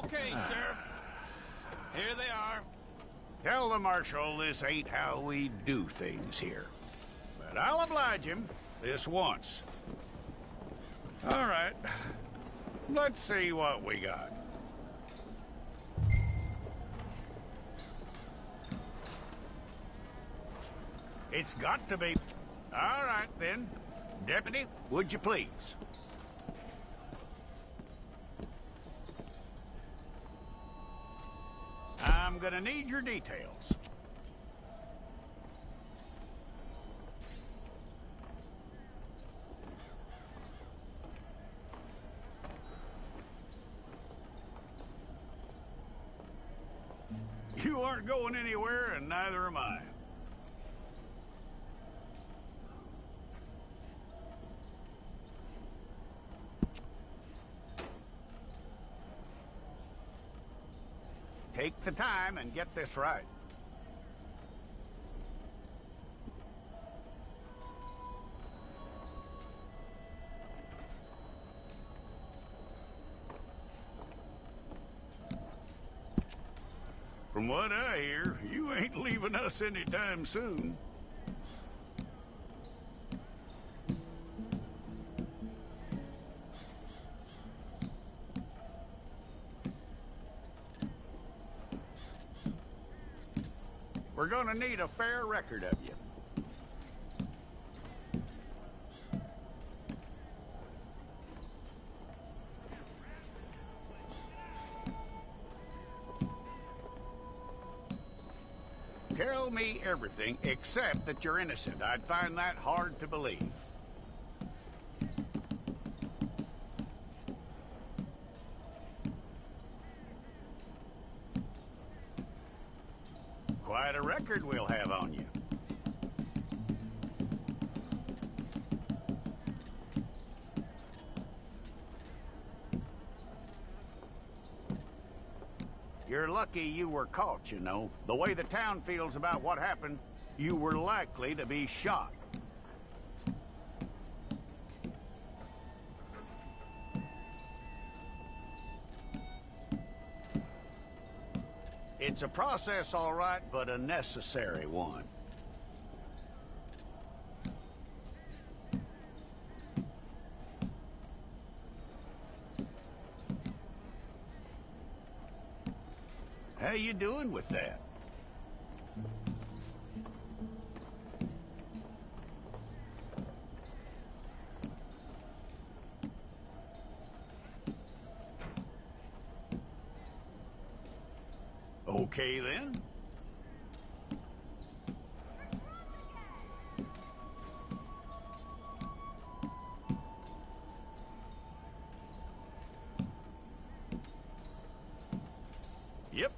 Okay, Sheriff. Here they are. Tell the Marshal this ain't how we do things here. But I'll oblige him this once. All right. Let's see what we got. It's got to be... All right, then. Deputy, would you please? I'm gonna need your details. You aren't going anywhere, and neither am I. Take the time and get this right. From what I hear, you ain't leaving us anytime soon. We're gonna need a fair record of you. Tell me everything except that you're innocent. I'd find that hard to believe. Quite a record we'll have on you. You're lucky you were caught, you know. The way the town feels about what happened, you were likely to be shot. It's a process, all right, but a necessary one. How you doing with that? Okay, then. Yep.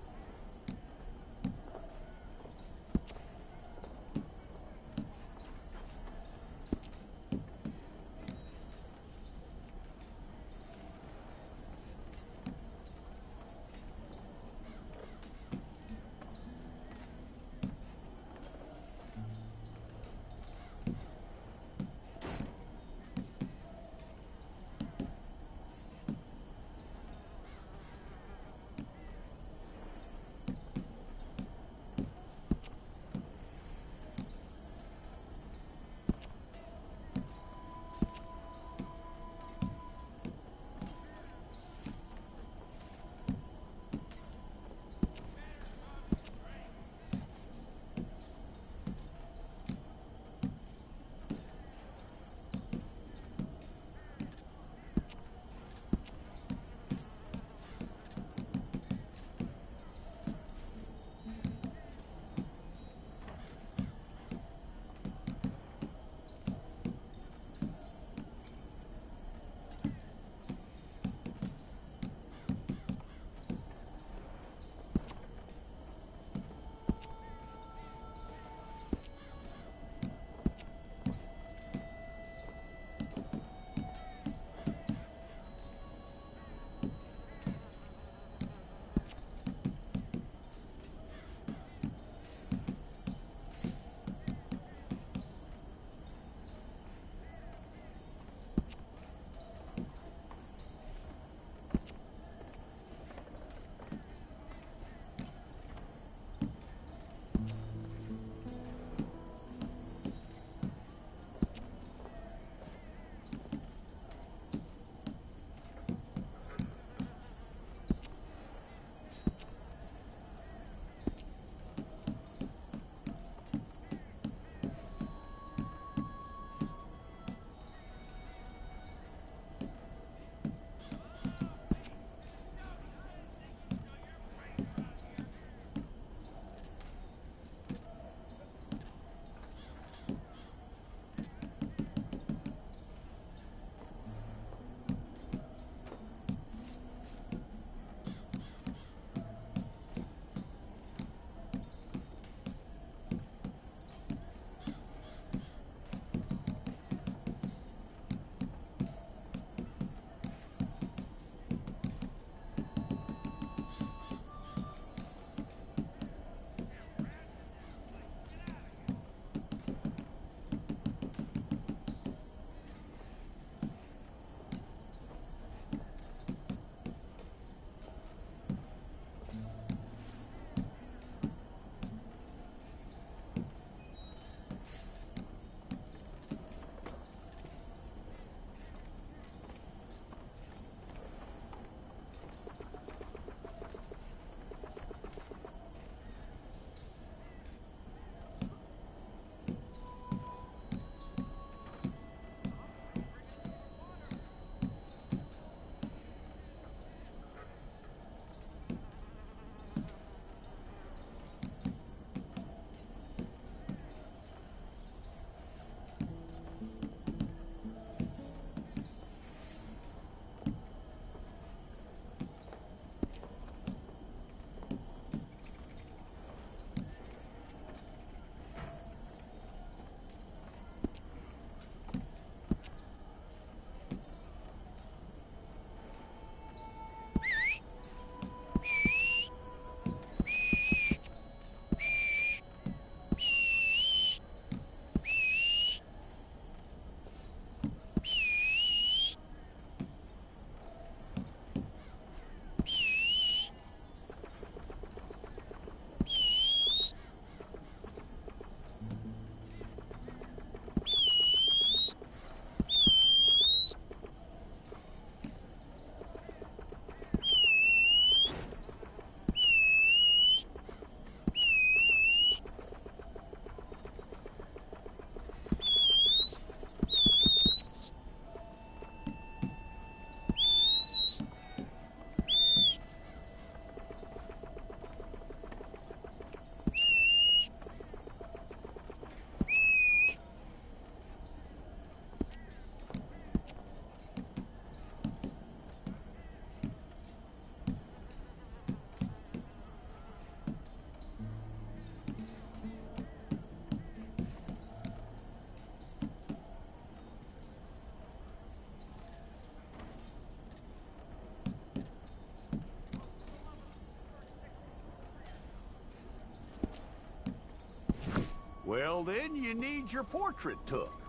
Well, then you need your portrait took.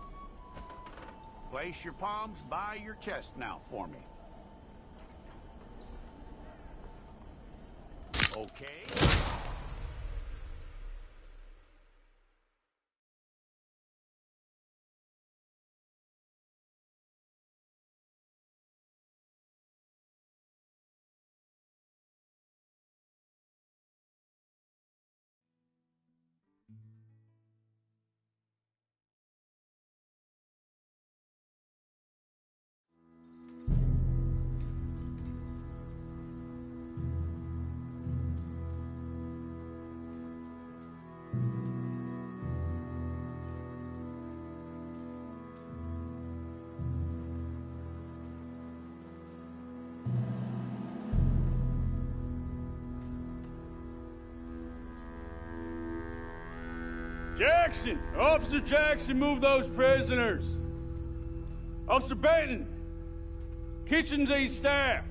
Place your palms by your chest now for me. Okay. Jackson! Officer Jackson, move those prisoners! Officer Benton! Kitchens aid staff!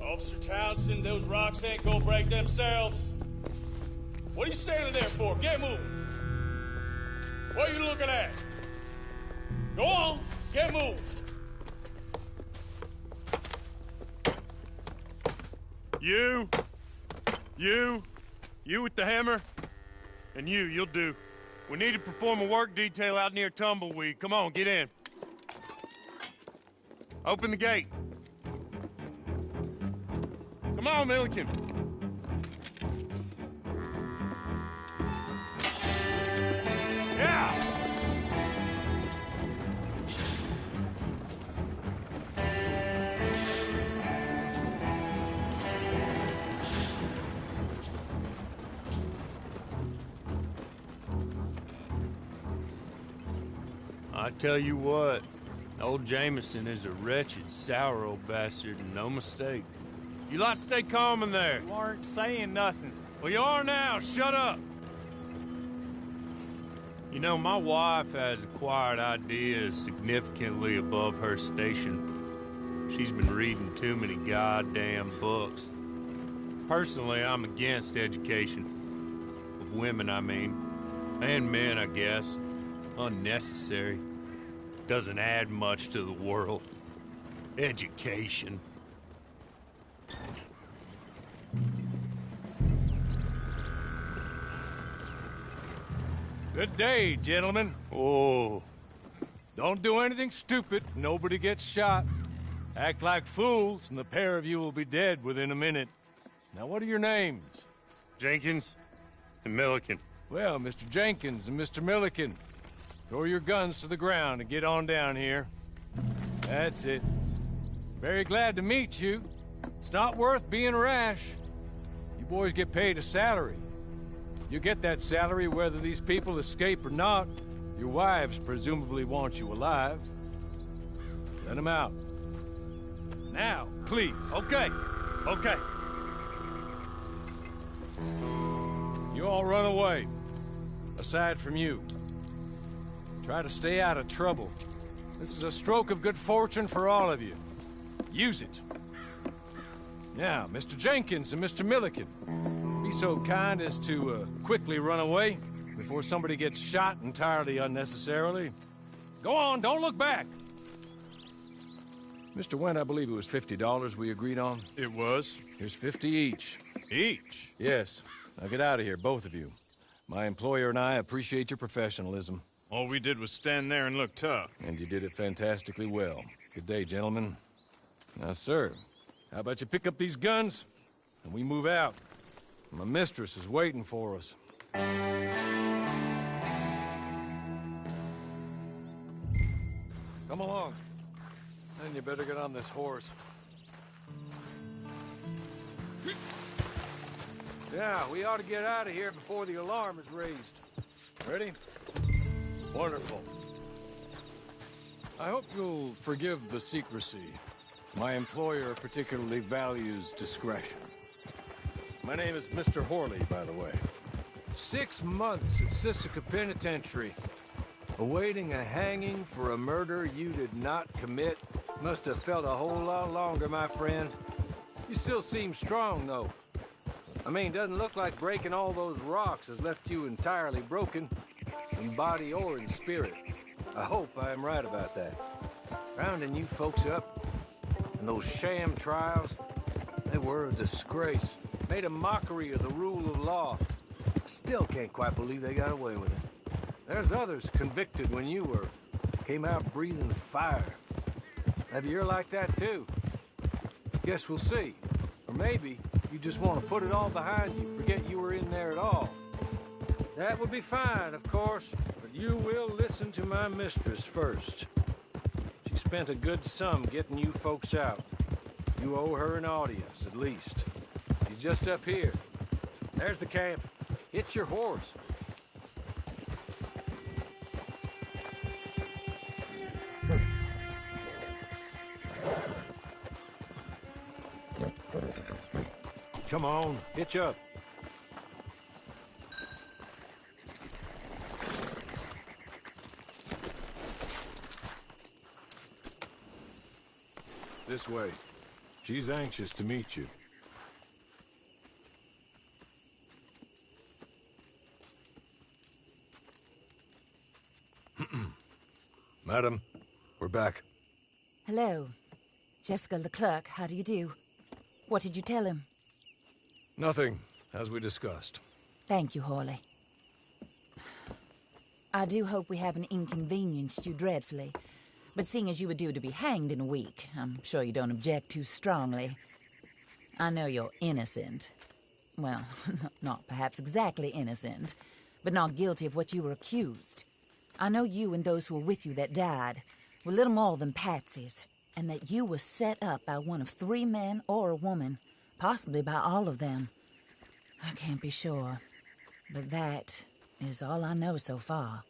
Officer Townsend, those rocks ain't gonna break themselves. What are you standing there for? Get moving! What are you looking at? Go on, get moving! You with the hammer? And you'll do. We need to perform a work detail out near Tumbleweed. Come on, get in. Open the gate. Come on, Milliken. Yeah! I tell you what, old Jameson is a wretched, sour old bastard, and no mistake. You lot stay calm in there. You aren't saying nothing. Well, you are now. Shut up. You know, my wife has acquired ideas significantly above her station. She's been reading too many goddamn books. Personally, I'm against education. Of women, I mean. And men, I guess. Unnecessary. Doesn't add much to the world. Education. Good day, gentlemen. Oh. Don't do anything stupid. Nobody gets shot. Act like fools, and the pair of you will be dead within a minute. Now, what are your names? Jenkins and Milliken. Well, Mr. Jenkins and Mr. Milliken, throw your guns to the ground and get on down here. That's it. Very glad to meet you. It's not worth being rash. You boys get paid a salary. You get that salary whether these people escape or not. Your wives presumably want you alive. Let them out. Now, please. Okay. You all run away. Aside from you. Try to stay out of trouble. This is a stroke of good fortune for all of you. Use it. Now, Mr. Jenkins and Mr. Milliken, be so kind as to quickly run away before somebody gets shot entirely unnecessarily. Go on, don't look back. Mr. Wendt, I believe it was $50 we agreed on. It was. Here's 50 each. Each? Yes. Now get out of here, both of you. My employer and I appreciate your professionalism. All we did was stand there and look tough. And you did it fantastically well. Good day, gentlemen. Now, sir, how about you pick up these guns, and we move out? My mistress is waiting for us. Come along. Then you better get on this horse. Yeah, we ought to get out of here before the alarm is raised. Ready? Wonderful. I hope you'll forgive the secrecy. My employer particularly values discretion. My name is Mr. Horley, by the way. 6 months at Sisika Penitentiary, awaiting a hanging for a murder you did not commit. Must have felt a whole lot longer, my friend. You still seem strong, though. I mean, doesn't look like breaking all those rocks has left you entirely broken, in body or in spirit. I hope I am right about that. Rounding you folks up, and those sham trials, they were a disgrace. Made a mockery of the rule of law. I still can't quite believe they got away with it. There's others convicted when you were. Came out breathing fire. Maybe you're like that too. Guess we'll see. Or maybe you just want to put it all behind you, forget you were in there at all. That would be fine, of course, but you will listen to my mistress first. She spent a good sum getting you folks out. You owe her an audience, at least. She's just up here. There's the camp. Hit your horse. Come on, hitch up. This way. She's anxious to meet you. Madam, we're back. Hello. Jessica Leclerc, how do you do? What did you tell him? Nothing, as we discussed. Thank you, Hawley. I do hope we haven't inconvenienced you dreadfully. But seeing as you were due to be hanged in a week, I'm sure you don't object too strongly. I know you're innocent. Well, not perhaps exactly innocent, but not guilty of what you were accused. I know you and those who were with you that died were little more than patsies, and that you were set up by one of 3 men or a woman, possibly by all of them. I can't be sure, but that is all I know so far.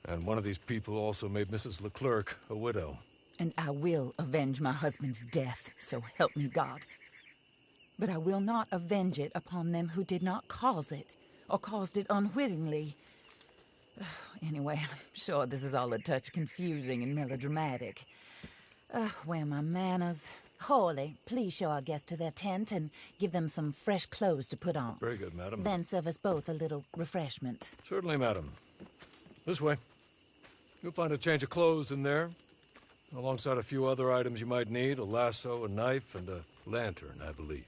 And one of these people also made Mrs. Leclerc a widow. And I will avenge my husband's death, so help me God. But I will not avenge it upon them who did not cause it, or caused it unwittingly. Anyway, I'm sure this is all a touch confusing and melodramatic. Where are my manners? Hawley, please show our guests to their tent and give them some fresh clothes to put on. Very good, madam. Then serve us both a little refreshment. Certainly, madam. This way. You'll find a change of clothes in there, alongside a few other items you might need, a lasso, a knife, and a lantern, I believe.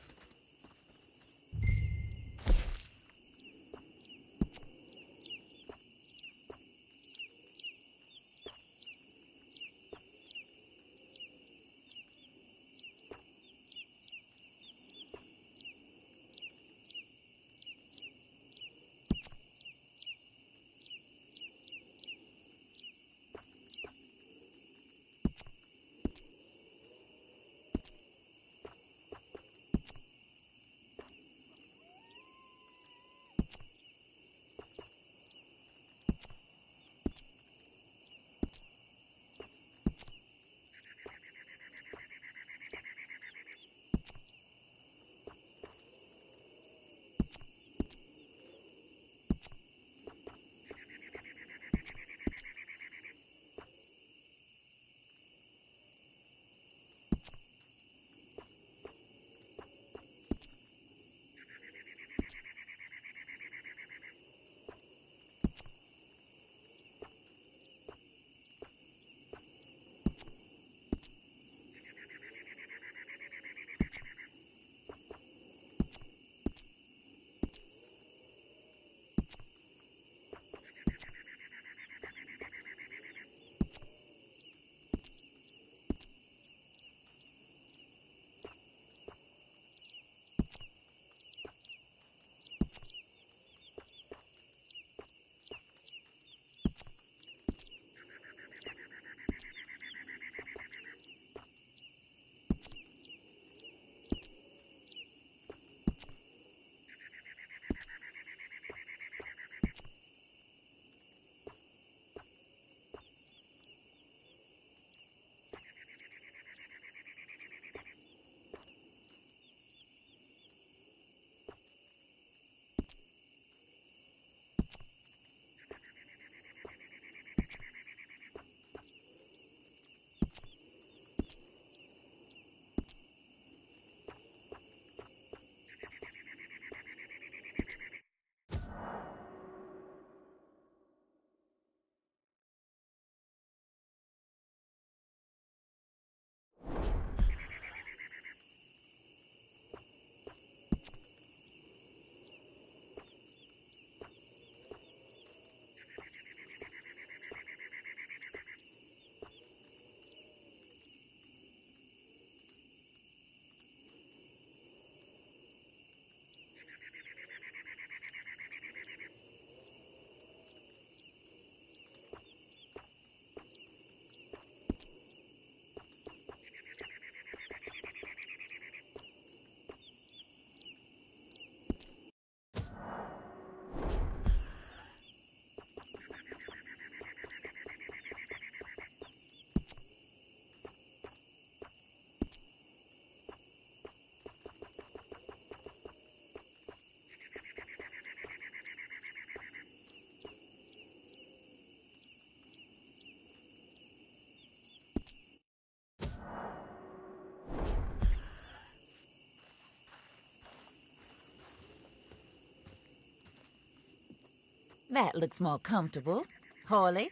That looks more comfortable. Hawley,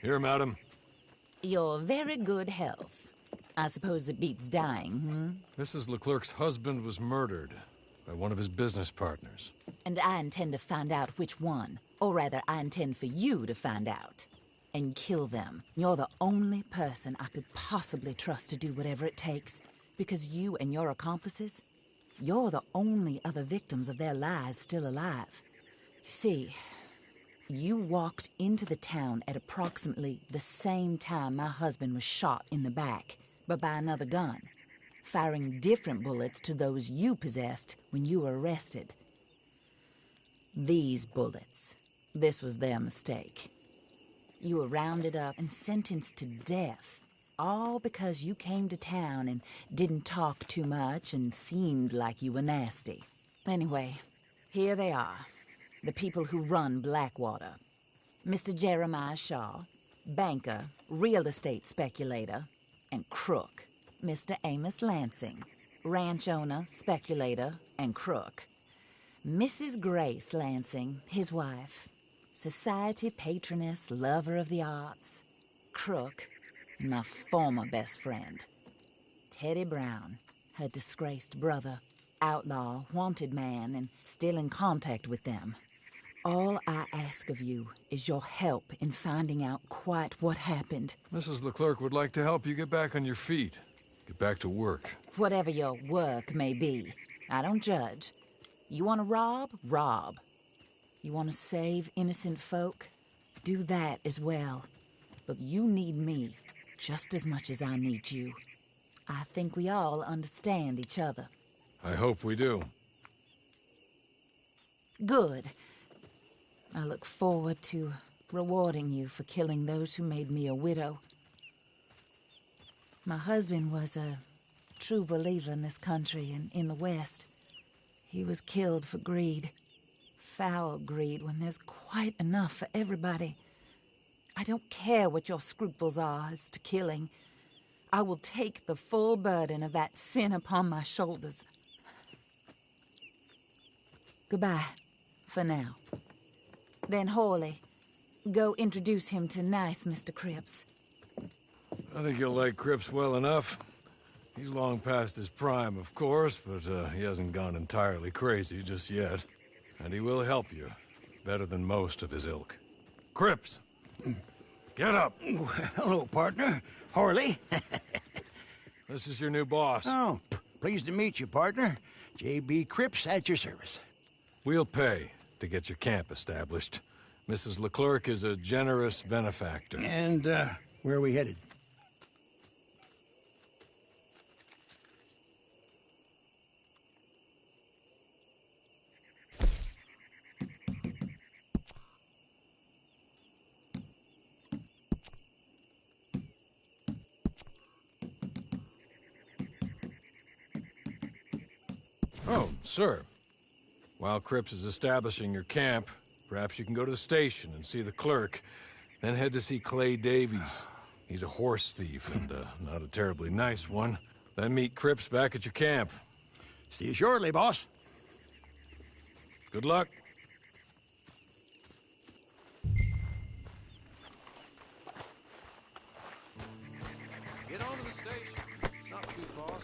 Here, madam. your very good health. I suppose it beats dying, Mrs. Leclerc's husband was murdered by one of his business partners. And I intend to find out which one. Or rather, I intend for you to find out. And kill them. You're the only person I could possibly trust to do whatever it takes. Because you and your accomplices, you're the only other victims of their lies still alive. You see, you walked into the town at approximately the same time my husband was shot in the back, but by another gun, firing different bullets to those you possessed when you were arrested. These bullets, this was their mistake. You were rounded up and sentenced to death, all because you came to town and didn't talk too much and seemed like you were nasty. Anyway, here they are, the people who run Blackwater. Mr. Jeremiah Shaw, banker, real estate speculator, and crook. Mr. Amos Lansing, ranch owner, speculator, and crook. Mrs. Grace Lansing, his wife, society patroness, lover of the arts, crook, and my former best friend. Teddy Brown, her disgraced brother, outlaw, wanted man, and still in contact with them. All I ask of you is your help in finding out quite what happened. Mrs. Leclerc would like to help you get back on your feet. Get back to work. Whatever your work may be, I don't judge. You want to rob? Rob. You want to save innocent folk? Do that as well. But you need me just as much as I need you. I think we all understand each other. I hope we do. Good. I look forward to rewarding you for killing those who made me a widow. My husband was a true believer in this country and in the West. He was killed for greed. Foul greed when there's quite enough for everybody. I don't care what your scruples are as to killing. I will take the full burden of that sin upon my shoulders. Goodbye, for now. Then Hawley, go introduce him to nice Mr. Cripps. I think you'll like Cripps well enough. He's long past his prime, of course, but he hasn't gone entirely crazy just yet. And he will help you, better than most of his ilk. Cripps! Get up! Hello, partner. Hawley. This is your new boss. Oh, pleased to meet you, partner. J.B. Cripps at your service. We'll pay to get your camp established. Mrs. Leclerc is a generous benefactor. And, where are we headed? Oh, sir. While Cripps is establishing your camp, perhaps you can go to the station and see the clerk, then head to see Clay Davies. He's a horse thief and not a terribly nice one. Then meet Cripps back at your camp. See you shortly, boss. Good luck. Get on to the station. It's not too far.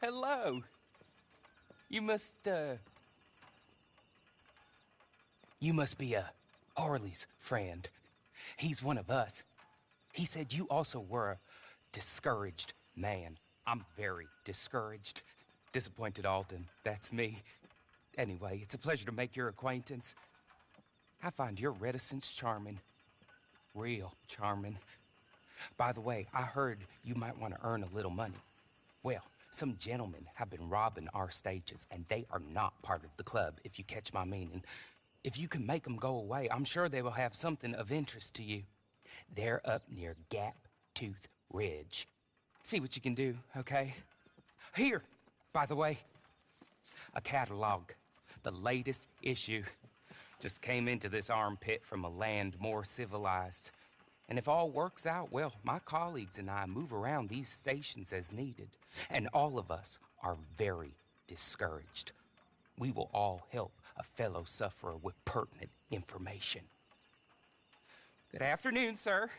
Hello. You must be Harley's friend. He's one of us. He said you also were a discouraged man. I'm very discouraged. Disappointed Alden, that's me. Anyway, it's a pleasure to make your acquaintance. I find your reticence charming. Real charming. By the way, I heard you might want to earn a little money. Well, some gentlemen have been robbing our stages, and they are not part of the club, if you catch my meaning. If you can make them go away, I'm sure they will have something of interest to you. They're up near Gap Tooth Ridge. See what you can do, okay? Here, by the way, a catalog. The latest issue. Just came into this armpit from a land more civilized. And if all works out, well, my colleagues and I move around these stations as needed. And all of us are very discouraged. We will all help a fellow sufferer with pertinent information. Good afternoon, sir.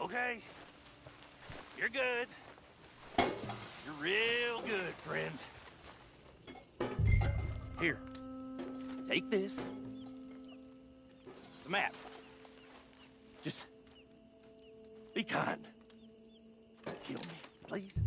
Okay. You're good. You're real good, friend. Here. Take this. The map. Just be kind. Don't kill me, please.